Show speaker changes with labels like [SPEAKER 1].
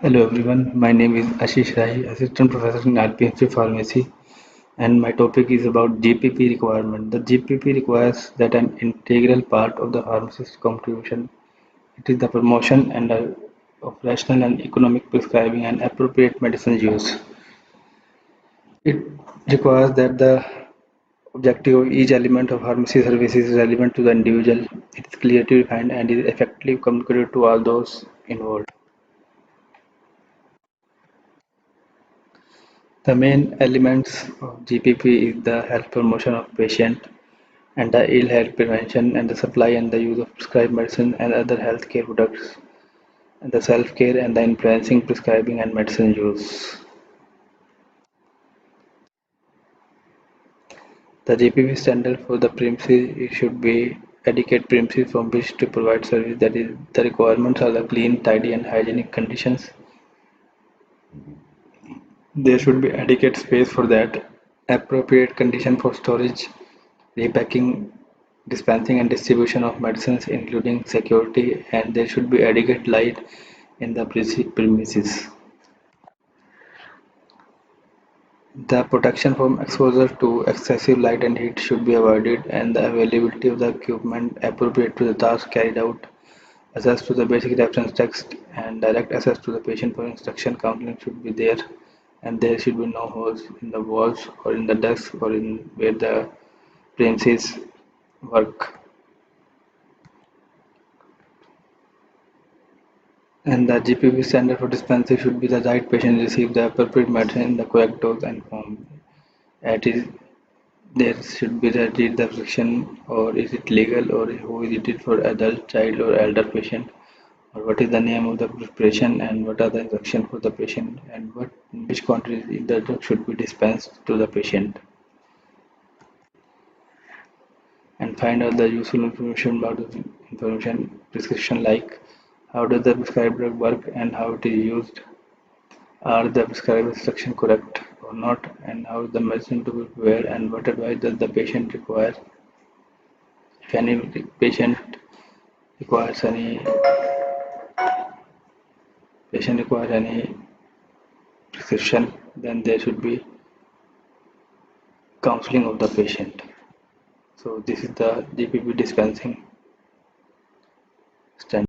[SPEAKER 1] Hello everyone, my name is Ashish Rahi, Assistant Professor in RPIIT Pharmacy, and my topic is about GPP requirement. The GPP requires that an integral part of the pharmacist contribution. It is the promotion and of rational and economic prescribing and appropriate medicine use. It requires that the objective of each element of pharmacy services is relevant to the individual. It is clearly defined and is effectively communicated to all those involved. The main elements of GPP is the health promotion of patient and the ill health prevention and the supply and the use of prescribed medicine and other healthcare products and the self-care and the influencing prescribing and medicine use. The GPP standard for the premises it should be adequate premises from which to provide service, that is the requirements are the clean, tidy and hygienic conditions. There should be adequate space for that, appropriate condition for storage, repacking, dispensing and distribution of medicines including security, and there should be adequate light in the premises. The protection from exposure to excessive light and heat should be avoided, and the availability of the equipment appropriate to the task carried out, access to the basic reference text, and direct access to the patient for instruction counseling should be there, and there should be no holes in the walls or in the desk or in where the premises work. And the GPP standard for dispensing should be the right patient receive the appropriate medicine in the correct dose and form. It is there should be the read the prescription, or is it legal, or who is it for adult, child, or elder patient, or what is the name of the preparation, and what are the instructions for the patient, and what in which quantity the drug should be dispensed to the patient. And find out the useful information about the information prescription, like how does the prescribed drug work and how it is used. Are the prescribed instructions correct or not, and how is the medicine to be prepared, and what advice does the patient require? If any patient requires any prescription, then there should be counseling of the patient. So this is the GPP dispensing standard.